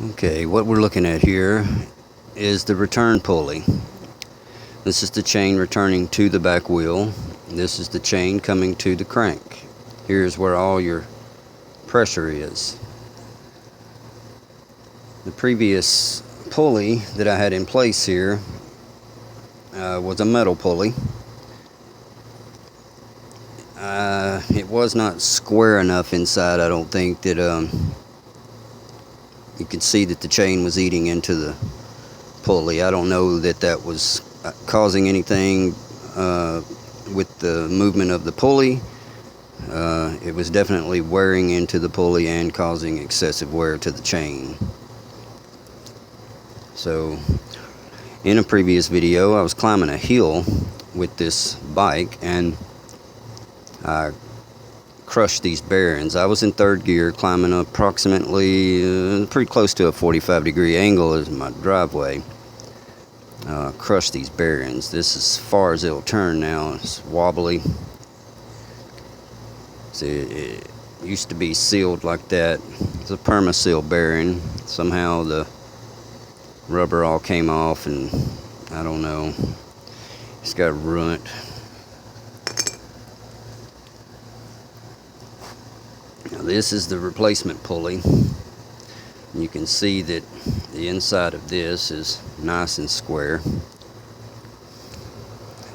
Okay, what we're looking at here is the return pulley. This is the chain returning to the back wheel. This is the chain coming to the crank. Here's where all your pressure is. The previous pulley that I had in place here was a metal pulley. It was not square enough inside, I don't think, that you could see that the chain was eating into the pulley. I don't know that that was causing anything with the movement of the pulley. It was definitely wearing into the pulley and causing excessive wear to the chain. So in a previous video I was climbing a hill with this bike and I crushed these bearings. I was in third gear climbing approximately pretty close to a 45-degree angle as my driveway. Crushed these bearings. This is as far as it'll turn now. It's wobbly. See, it used to be sealed like that. It's a perma-seal bearing. Somehow the rubber all came off and I don't know. It's got ruined. Now this is the replacement pulley. You can see that the inside of this is nice and square.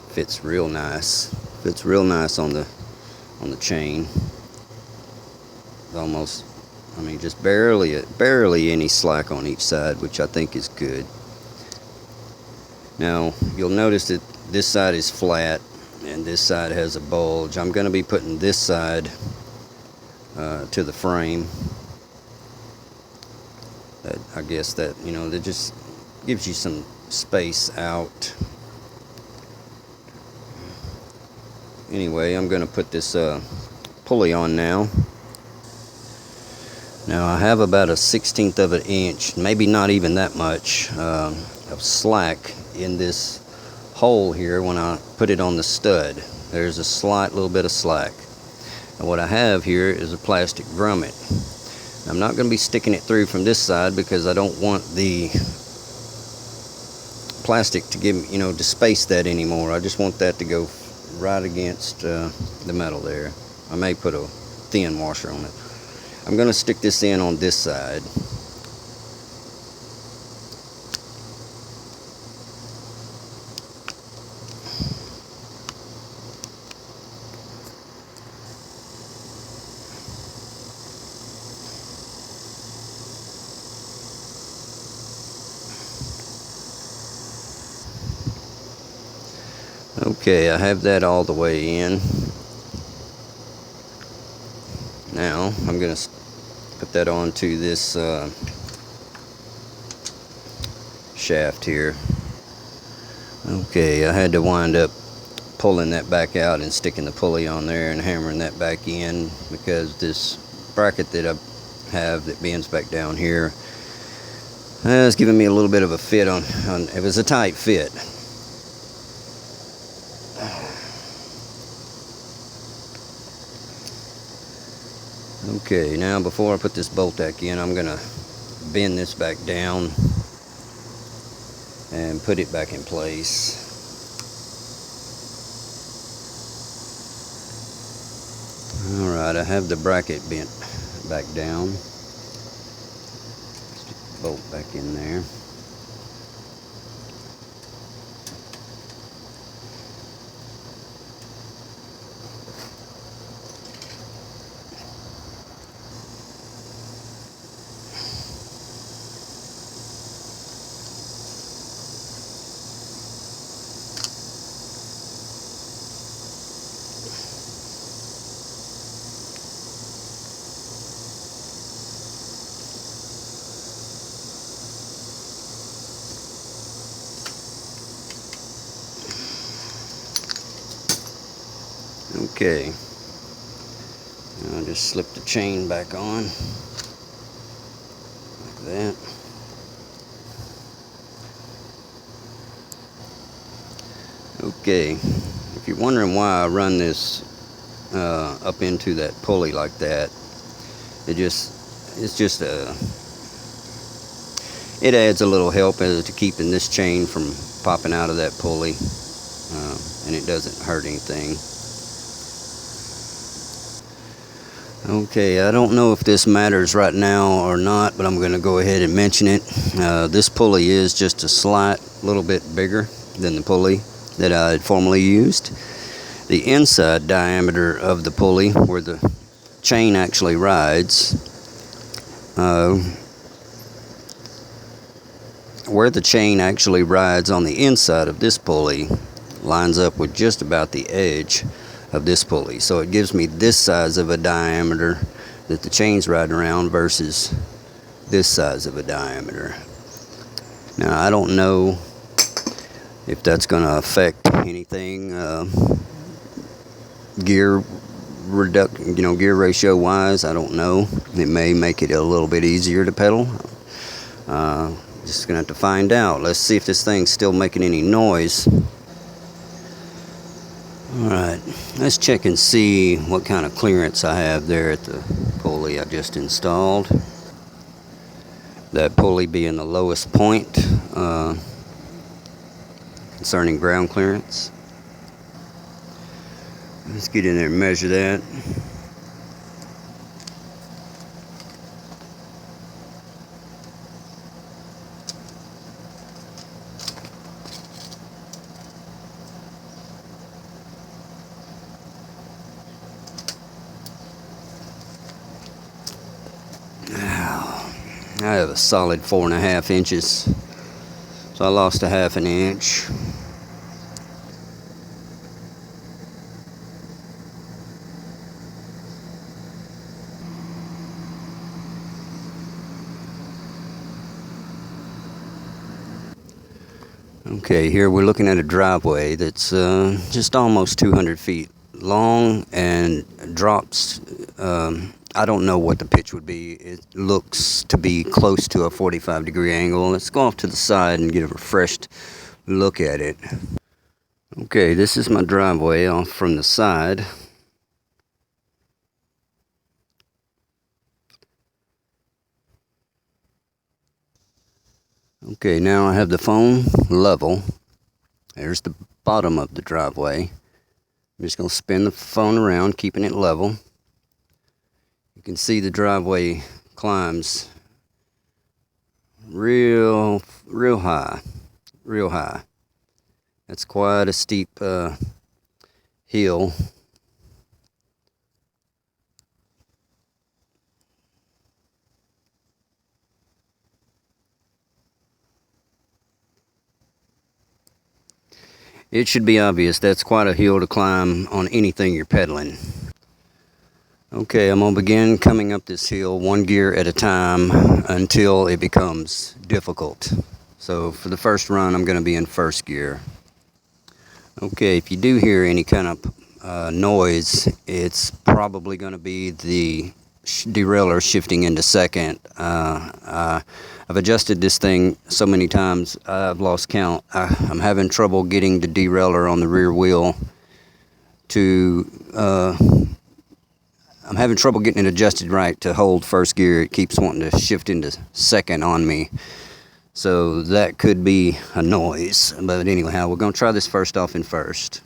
Fits real nice. Fits real nice on the chain. Almost, I mean, just barely any slack on each side, which I think is good. Now you'll notice that this side is flat and this side has a bulge. I'm going to be putting this side to the frame. I guess that, you know, that just gives you some space out. Anyway, I'm going to put this pulley on now. Now I have about a 1/16 of an inch, maybe not even that much, of slack in this hole here when I put it on the stud. There's a slight little bit of slack. And what I have here is a plastic grommet. I'm not going to be sticking it through from this side because I don't want the plastic to give, you know, to space that anymore. I just want that to go right against the metal there. I may put a thin washer on it. I'm going to stick this in on this side. Okay, I have that all the way in. Now I'm going to put that onto this shaft here. Okay, I had to wind up pulling that back out and sticking the pulley on there and hammering that back in because this bracket that I have that bends back down here is giving me a little bit of a fit on it was a tight fit. Okay, now before I put this bolt back in, I'm gonna bend this back down and put it back in place. Alright, I have the bracket bent back down. Stick the bolt back in there. Okay, I'll just slip the chain back on like that. Okay, if you're wondering why I run this up into that pulley like that, it's just a it adds a little help to keeping this chain from popping out of that pulley, and it doesn't hurt anything. Okay, I don't know if this matters right now or not, but I'm going to go ahead and mention it. This pulley is just a slight little bit bigger than the pulley that I had formerly used. The inside diameter of the pulley, where the chain actually rides, where the chain actually rides on the inside of this pulley lines up with just about the edge of this pulley. So it gives me this size of a diameter that the chain's riding around versus this size of a diameter. Now I don't know if that's going to affect anything gear ratio wise. I don't know. It may make it a little bit easier to pedal. Just gonna have to find out. Let's see if this thing's still making any noise. Alright, let's check and see what kind of clearance I have there at the pulley I just installed. That pulley being the lowest point concerning ground clearance. Let's get in there and measure that. I have a solid 4.5 inches, so I lost a 1/2 inch. Okay, here we're looking at a driveway that's just almost 200 feet long and drops. I don't know what the pitch would be. It looks to be close to a 45-degree angle. Let's go off to the side and get a refreshed look at it. Okay, this is my driveway off from the side. Okay, now I have the phone level. There's the bottom of the driveway. I'm just going to spin the phone around, keeping it level. You can see the driveway climbs real high. That's quite a steep hill. It should be obvious that's quite a hill to climb on anything you're pedaling. Okay, I'm going to begin coming up this hill one gear at a time until it becomes difficult. So for the first run, I'm going to be in first gear. Okay, if you do hear any kind of noise, it's probably going to be the derailleur shifting into second. I've adjusted this thing so many times, I've lost count. I'm having trouble getting the derailleur on the rear wheel to... I'm having trouble getting it adjusted right to hold first gear. It keeps wanting to shift into second on me. So that could be a noise. But anyhow, we're going to try this first off in first.